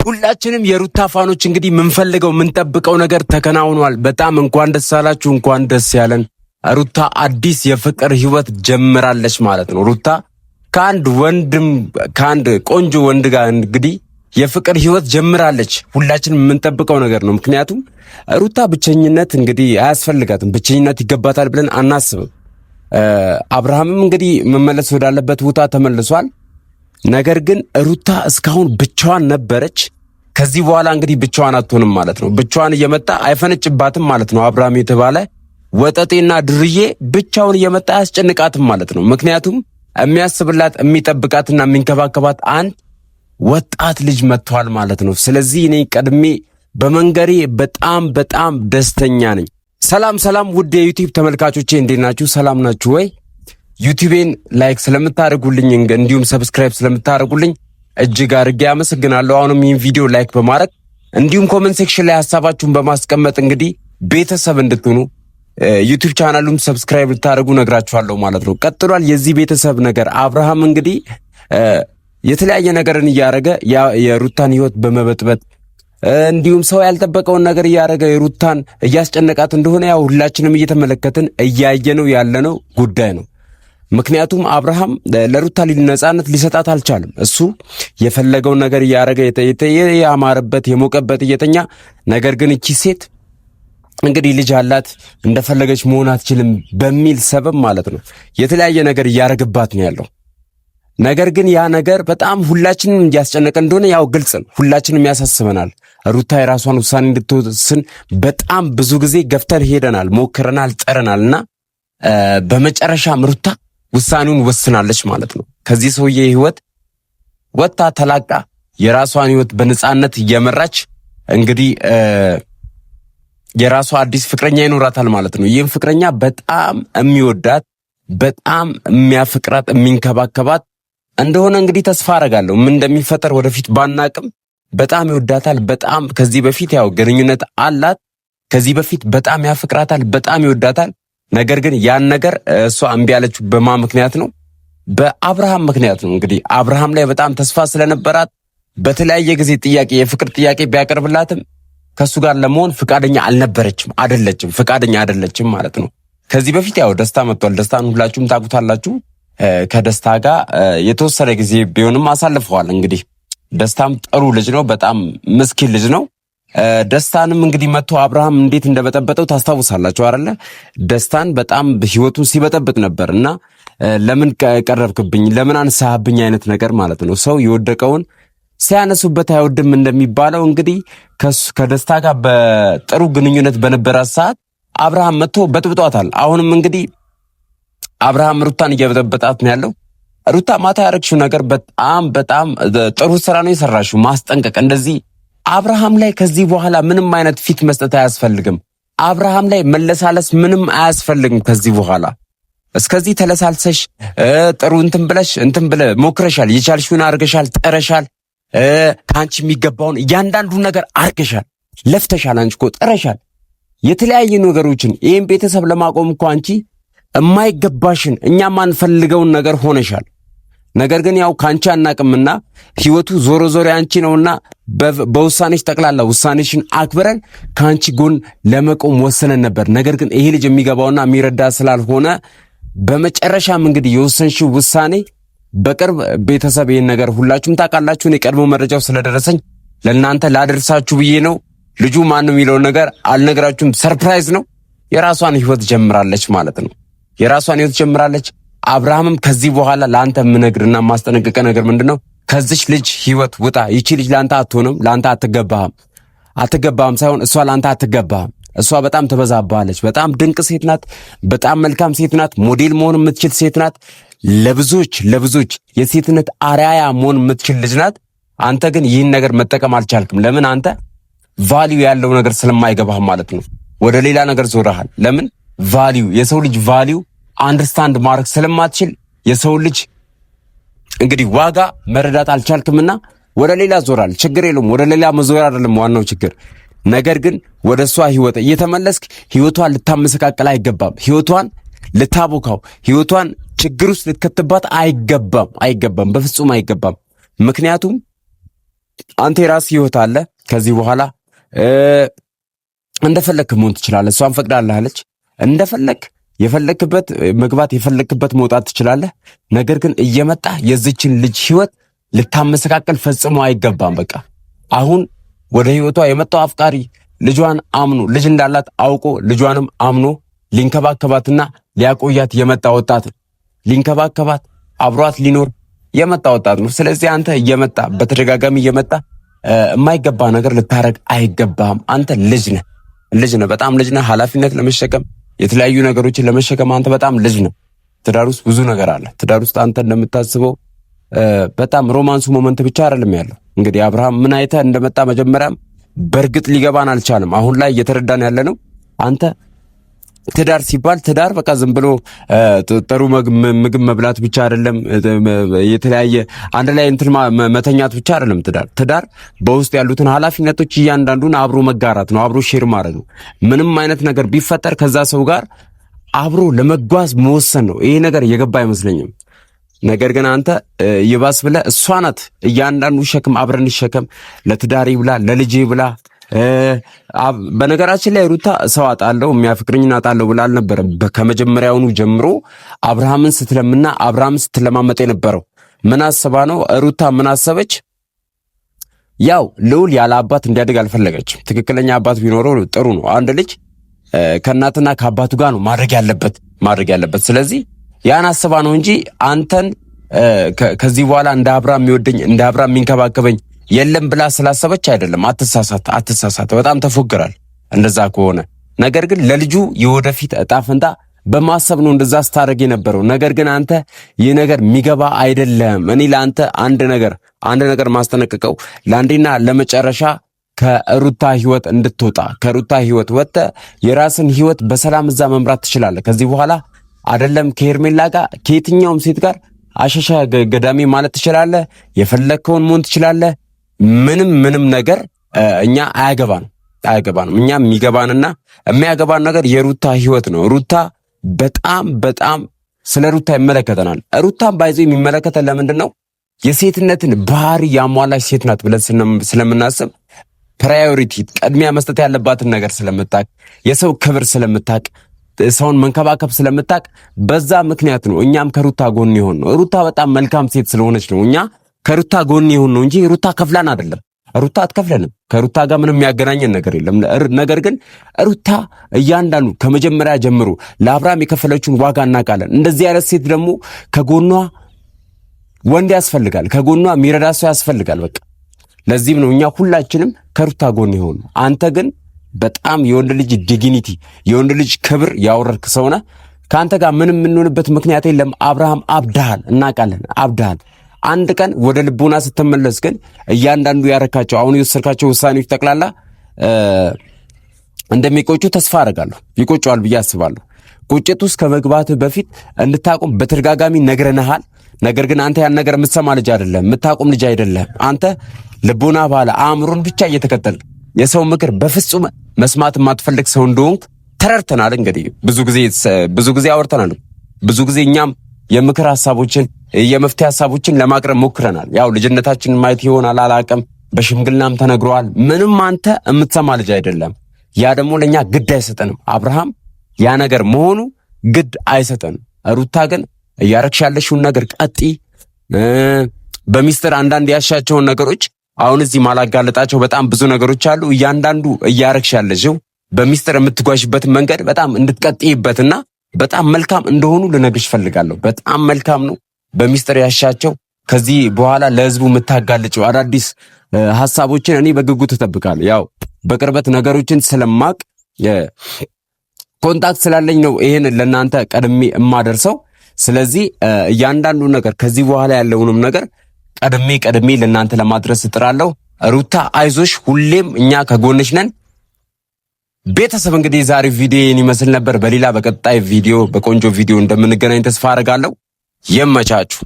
ሁላችንም የሩታ ፋኖች እንግዲህ ምንፈልገው ምንጠብቀው ነገር ተከናውኗል። በጣም እንኳን ደስ አላችሁ፣ እንኳን ደስ ያለን። ሩታ አዲስ የፍቅር ህይወት ጀምራለች ማለት ነው። ሩታ ከአንድ ቆንጆ ወንድ ጋር እንግዲህ የፍቅር ህይወት ጀምራለች። ሁላችንም የምንጠብቀው ነገር ነው። ምክንያቱም ሩታ ብቸኝነት እንግዲህ አያስፈልጋትም፣ ብቸኝነት ይገባታል ብለን አናስብም። አብርሃምም እንግዲህ መመለስ ወዳለበት ቦታ ተመልሷል። ነገር ግን ሩታ እስካሁን ብቻዋን ነበረች። ከዚህ በኋላ እንግዲህ ብቻዋን አትሆንም ማለት ነው። ብቻዋን እየመጣ አይፈነጭባትም ማለት ነው። አብርሃም የተባለ ወጠጤና ድርዬ ብቻውን እየመጣ አያስጨንቃትም ማለት ነው። ምክንያቱም የሚያስብላት የሚጠብቃትና የሚንከባከባት አንድ ወጣት ልጅ መጥቷል ማለት ነው። ስለዚህ እኔ ቀድሜ በመንገሬ በጣም ደስተኛ ነኝ። ሰላም ውድ የዩቲዩብ ተመልካቾቼ እንዴት ናችሁ? ሰላም ናችሁ ወይ? ዩቲዩቤን ላይክ ስለምታደርጉልኝ እንዲሁም ሰብስክራይብ ስለምታደርጉልኝ እጅግ አድርጌ አመሰግናለሁ። አሁንም ይህን ቪዲዮ ላይክ በማድረግ እንዲሁም ኮሜንት ሴክሽን ላይ ሐሳባችሁን በማስቀመጥ እንግዲህ ቤተሰብ እንድትሆኑ ዩቲዩብ ቻናሉን ሰብስክራይብ ልታደርጉ ነግራችኋለሁ ማለት ነው። ቀጥሏል የዚህ ቤተሰብ ነገር። አብርሃም እንግዲህ የተለያየ ነገርን እያደረገ የሩታን ህይወት በመበጥበጥ እንዲሁም ሰው ያልጠበቀውን ነገር እያደረገ የሩታን እያስጨነቃት እንደሆነ ያው ሁላችንም እየተመለከትን እያየነው ያለነው ጉዳይ ነው። ምክንያቱም አብርሃም ለሩታ ነፃነት ሊሰጣት አልቻለም። እሱ የፈለገውን ነገር እያደረገ ያማረበት የሞቀበት እየተኛ፣ ነገር ግን እቺ ሴት እንግዲህ ልጅ አላት እንደፈለገች መሆን አትችልም በሚል ሰበብ ማለት ነው የተለያየ ነገር እያደረገባት ነው ያለው። ነገር ግን ያ ነገር በጣም ሁላችንም እያስጨነቀ እንደሆነ ያው ግልጽ ነው። ሁላችንም ያሳስበናል። ሩታ የራሷን ውሳኔ እንድትወስን በጣም ብዙ ጊዜ ገፍተን ሄደናል፣ ሞክረናል፣ ጠረናልና በመጨረሻም ሩታ ውሳኔውን ወስናለች ማለት ነው። ከዚህ ሰውዬ ህይወት ወጣ ተላቃ የራሷን ህይወት በነፃነት እየመራች እንግዲህ የራሷ አዲስ ፍቅረኛ ይኖራታል ማለት ነው። ይህም ፍቅረኛ በጣም የሚወዳት በጣም የሚያፍቅራት የሚንከባከባት እንደሆነ እንግዲህ ተስፋ አረጋለሁ። ምን እንደሚፈጠር ወደፊት ባናቅም በጣም ይወዳታል። በጣም ከዚህ በፊት ያው ግንኙነት አላት። ከዚህ በፊት በጣም ያፍቅራታል፣ በጣም ይወዳታል። ነገር ግን ያን ነገር እሷ እምቢ ያለችው በማ ምክንያት ነው? በአብርሃም ምክንያት ነው። እንግዲህ አብርሃም ላይ በጣም ተስፋ ስለነበራት በተለያየ ጊዜ የፍቅር ጥያቄ ቢያቀርብላትም ከሱ ጋር ለመሆን ፍቃደኛ አይደለችም ማለት ነው። ከዚህ በፊት ያው ደስታ መጥቷል። ደስታን ሁላችሁም ታውቁታላችሁ። ከደስታ ጋር የተወሰነ ጊዜ ቢሆንም አሳልፈዋል። እንግዲህ ደስታም ጥሩ ልጅ ነው፣ በጣም ምስኪን ልጅ ነው። ደስታንም እንግዲህ መጥቶ አብርሃም እንዴት እንደበጠበጠው ታስታውሳላችሁ አይደለ? ደስታን በጣም ህይወቱን ሲበጠብጥ ነበርና ለምን ቀረብክብኝ፣ ለምን አንሳህብኝ አይነት ነገር ማለት ነው። ሰው የወደቀውን ሲያነሱበት አይወድም እንደሚባለው እንግዲህ ከደስታ ጋር በጥሩ ግንኙነት በነበራት ሰዓት አብርሃም መጥቶ በጥብጧታል። አሁንም እንግዲህ አብርሃም ሩታን እየበጠበጣት ነው ያለው። ሩታ ማታ ያረግሽው ነገር በጣም ጥሩ ስራ ነው የሰራሽው፣ ማስጠንቀቅ እንደዚህ አብርሃም ላይ ከዚህ በኋላ ምንም አይነት ፊት መስጠት አያስፈልግም። አብርሃም ላይ መለሳለስ ምንም አያስፈልግም። ከዚህ በኋላ እስከዚህ ተለሳልሰሽ ጥሩ እንትን ብለህ ሞክረሻል፣ የቻልሽውን አርገሻል፣ ጠረሻል፣ ከአንቺ የሚገባውን እያንዳንዱ ነገር አርገሻል፣ ለፍተሻል፣ አንቺ እኮ ጠረሻል የተለያዩ ነገሮችን። ይህን ቤተሰብ ለማቆም እኮ አንቺ የማይገባሽን እኛ ማንፈልገውን ነገር ሆነሻል። ነገር ግን ያው ካንቺ አናቅምና ህይወቱ ዞሮ አንቺ ነውና በውሳኔሽ ጠቅላላ ውሳኔሽን አክብረን ካንቺ ጎን ለመቆም ወሰነን ነበር። ነገር ግን ይሄ ልጅ የሚገባውና የሚረዳ ስላልሆነ በመጨረሻም እንግዲህ የወሰንሽው ውሳኔ በቅርብ ቤተሰብ ይሄን ነገር ሁላችሁም ታውቃላችሁ። እኔ ቀድሞ መረጃው ስለደረሰኝ ለእናንተ ላደርሳችሁ ብዬ ነው። ልጁ ማን ነው የሚለውን ነገር አልነግራችሁም፣ ሰርፕራይዝ ነው። የራሷን ህይወት ጀምራለች ማለት ነው። የራሷን ህይወት ጀምራለች። አብርሃምም ከዚህ በኋላ ለአንተ የምነግርና የማስጠነቅቀ ነገር ምንድነው? ከዚች ልጅ ህይወት ውጣ። ይቺ ልጅ ለአንተ አትሆንም፣ ለአንተ አትገባህም ሳይሆን እሷ ለአንተ አትገባህም። እሷ በጣም ትበዛብሃለች። በጣም ድንቅ ሴት ናት። በጣም መልካም ሴት ናት። ሞዴል መሆን የምትችል ሴት ናት። ለብዙዎች የሴትነት አርአያ መሆን የምትችል ልጅ ናት። አንተ ግን ይህን ነገር መጠቀም አልቻልክም። ለምን? አንተ ቫልዩ ያለው ነገር ስለማይገባህ ማለት ነው። ወደ ሌላ ነገር ዞረሃል። ለምን? የሰው ልጅ ቫልዩ አንደርስታንድ ማድረግ ስለማትችል የሰው ልጅ እንግዲህ ዋጋ መረዳት አልቻልክምና ወደ ሌላ ዞራል። ችግር የለውም። ወደ ሌላ መዞር አይደለም ዋናው ችግር። ነገር ግን ወደ እሷ ህይወት እየተመለስክ ህይወቷን ልታመሰቃቀል አይገባም። ህይወቷን ልታቦካው፣ ህይወቷን ችግር ውስጥ ልትከትባት አይገባም። በፍጹም አይገባም። ምክንያቱም አንተ የራስህ ህይወት አለ። ከዚህ በኋላ እንደፈለክ መሆን ትችላለህ። እሷን ፈቅዳለች። እንደፈለክ የፈለክበት መግባት የፈለክበት መውጣት ትችላለህ። ነገር ግን እየመጣ የዚችን ልጅ ህይወት ልታመሰቃቀል ፈጽሞ አይገባም። በቃ አሁን ወደ ህይወቷ የመጣው አፍቃሪ ልጇን አምኖ ልጅ እንዳላት አውቆ ልጇንም አምኖ ሊንከባከባትና ሊያቆያት የመጣ ወጣት ነው። ሊንከባከባት አብሯት ሊኖር የመጣ ወጣት ነው። ስለዚህ አንተ እየመጣ በተደጋጋሚ እየመጣ የማይገባ ነገር ልታረግ አይገባም። አንተ ልጅ ነህ፣ በጣም ልጅ ነህ። ኃላፊነት ለመሸከም የተለያዩ ነገሮችን ለመሸከም አንተ በጣም ልጅ ነህ። ትዳር ውስጥ ብዙ ነገር አለ። ትዳር ውስጥ አንተ እንደምታስበው በጣም ሮማንሱ ሞመንት ብቻ አይደለም ያለው። እንግዲህ አብርሃም ምን አይተህ እንደመጣ መጀመሪያም በእርግጥ ሊገባን አልቻለም። አሁን ላይ እየተረዳን ያለ ነው። አንተ ትዳር ሲባል ትዳር በቃ ዝም ብሎ ጥሩ ምግብ መብላት ብቻ አይደለም። የተለያየ አንድ ላይ እንትን መተኛት ብቻ አይደለም። ትዳር በውስጥ ያሉትን ኃላፊነቶች እያንዳንዱን አብሮ መጋራት ነው፣ አብሮ ሼር ማድረግ ነው። ምንም አይነት ነገር ቢፈጠር ከዛ ሰው ጋር አብሮ ለመጓዝ መወሰን ነው። ይሄ ነገር የገባ አይመስለኝም። ነገር ግን አንተ ይባስ ብለህ እሷ ናት እያንዳንዱ ሸክም አብረን ሸከም ለትዳሬ ብላ ለልጄ ብላ። በነገራችን ላይ ሩታ ሰው አጣለው የሚያፈቅርኝና አጣለው ብላ አልነበረም። ከመጀመሪያውኑ ጀምሮ አብርሃምን ስትለምና አብርሃምን ስትለማመጥ የነበረው ምን አስባ ነው? ሩታ ምን አሰበች? ያው ልዑል ያለ አባት እንዲያድግ አልፈለገችም። ትክክለኛ አባት ቢኖረው ጥሩ ነው። አንድ ልጅ ከእናትና ከአባቱ ጋር ነው ማድረግ ያለበት። ስለዚህ ያን አስባ ነው እንጂ አንተን ከዚህ በኋላ እንደ አብርሃም የሚወደኝ እንደ አብርሃም የሚንከባከበኝ የለም ብላ ስላሰበች አይደለም። አትሳሳት። በጣም ተፎግራል እንደዛ ከሆነ። ነገር ግን ለልጁ የወደፊት እጣ ፈንታ በማሰብ ነው እንደዛ ስታደርግ የነበረው። ነገር ግን አንተ ይህ ነገር የሚገባ አይደለም። እኔ ለአንተ አንድ ነገር ማስጠነቅቀው ለአንዴና ለመጨረሻ ከሩታ ህይወት እንድትወጣ። ከሩታ ህይወት ወጥተህ የራስን ህይወት በሰላም እዛ መምራት ትችላለህ። ከዚህ በኋላ አይደለም ከሄርሜላ ጋር ከየትኛውም ሴት ጋር አሸሻ ገዳሚ ማለት ትችላለህ። የፈለግከውን መሆን ትችላለህ። ምንም ነገር እኛ አያገባንም። እኛ የሚገባንና የሚያገባን ነገር የሩታ ህይወት ነው። ሩታ በጣም ስለ ሩታ ይመለከተናል። ሩታን ባይዘው የሚመለከተን ለምንድን ነው? የሴትነትን ባህሪ ያሟላች ሴት ናት ብለን ስለምናስብ ፕራዮሪቲ ቅድሚያ መስጠት ያለባትን ነገር ስለምታቅ፣ የሰው ክብር ስለምታቅ፣ ሰውን መንከባከብ ስለምታቅ በዛ ምክንያት ነው እኛም ከሩታ ጎን ይሆን ነው። ሩታ በጣም መልካም ሴት ስለሆነች ነው እኛ ከሩታ ጎን ይሆን ነው እንጂ ሩታ ከፍላን አይደለም። ሩታ አትከፍለንም። ከሩታ ጋር ምንም የሚያገናኘን ነገር የለም። ነገር ግን ሩታ እያንዳንዱ ከመጀመሪያ ጀምሮ ለአብርሃም የከፈለችውን ዋጋ እናውቃለን። እንደዚህ አይነት ሴት ደግሞ ከጎኗ ወንድ ያስፈልጋል፣ ከጎኗ የሚረዳ ሰው ያስፈልጋል። በቃ ለዚህም ነው እኛ ሁላችንም ከሩታ ጎን ይሆን። አንተ ግን በጣም የወንድ ልጅ ዲግኒቲ የወንድ ልጅ ክብር ያወረድክ ሰው ነህ። ከአንተ ጋር ምንም የምንሆንበት ምክንያት የለም። አብርሃም አብዳሃል፣ እናውቃለን፣ አብዳሃል። አንድ ቀን ወደ ልቦና ስትመለስ ግን እያንዳንዱ ያረካቸው አሁን የወሰድካቸው ውሳኔዎች ጠቅላላ እንደሚቆጩ ተስፋ አደርጋለሁ። ይቆጨዋል ብዬ አስባለሁ። ቁጭት ውስጥ ከመግባትህ በፊት እንድታቆም በተደጋጋሚ ነግረንሃል። ነገር ግን አንተ ያን ነገር የምትሰማ ልጅ አይደለም፣ የምታቆም ልጅ አይደለም። አንተ ልቦና ባለ አእምሮን ብቻ እየተከተልክ የሰው ምክር በፍጹም መስማት የማትፈልግ ሰው እንደሆንክ ተረድተናል። እንግዲህ ብዙ ጊዜ አወርተናል። ብዙ ጊዜ እኛም የምክር ሐሳቦችን የመፍትሄ ሐሳቦችን ለማቅረብ ሞክረናል። ያው ልጅነታችንን ማየት ይሆናል አላቅም፣ በሽምግልናም ተነግሯል። ምንም አንተ የምትሰማ ልጅ አይደለም። ያ ደግሞ ለኛ ግድ አይሰጠንም። አብርሃም ያ ነገር መሆኑ ግድ አይሰጠንም። ሩታ ግን እያረግሽ ያለሽውን ነገር ቀጢ። በሚስጥር አንዳንድ ያሻቸውን ነገሮች አሁን እዚህ ማላጋለጣቸው በጣም ብዙ ነገሮች አሉ። እያንዳንዱ እያረግሽ ያለሽው በሚስጥር የምትጓዥበት መንገድ በጣም እንድትቀጥይበትና በጣም መልካም እንደሆኑ ልነግርሽ ፈልጋለሁ። በጣም መልካም ነው። በሚስጥር ያሻቸው ከዚህ በኋላ ለህዝቡ የምታጋልጨው አዳዲስ ሐሳቦችን እኔ በጉጉት እጠብቃለሁ። ያው በቅርበት ነገሮችን ስለማቅ ኮንታክት ስላለኝ ነው ይሄን ለናንተ ቀድሜ እማደርሰው። ስለዚህ እያንዳንዱ ነገር ከዚህ በኋላ ያለውንም ነገር ቀድሜ ለናንተ ለማድረስ እጥራለሁ። ሩታ አይዞሽ፣ ሁሌም እኛ ከጎንሽ ነን። ቤተሰብ እንግዲህ ዛሬ ቪዲዮ ይመስል ነበር። በሌላ በቀጣይ ቪዲዮ በቆንጆ ቪዲዮ እንደምንገናኝ ተስፋ አደርጋለሁ። ይመቻችሁ።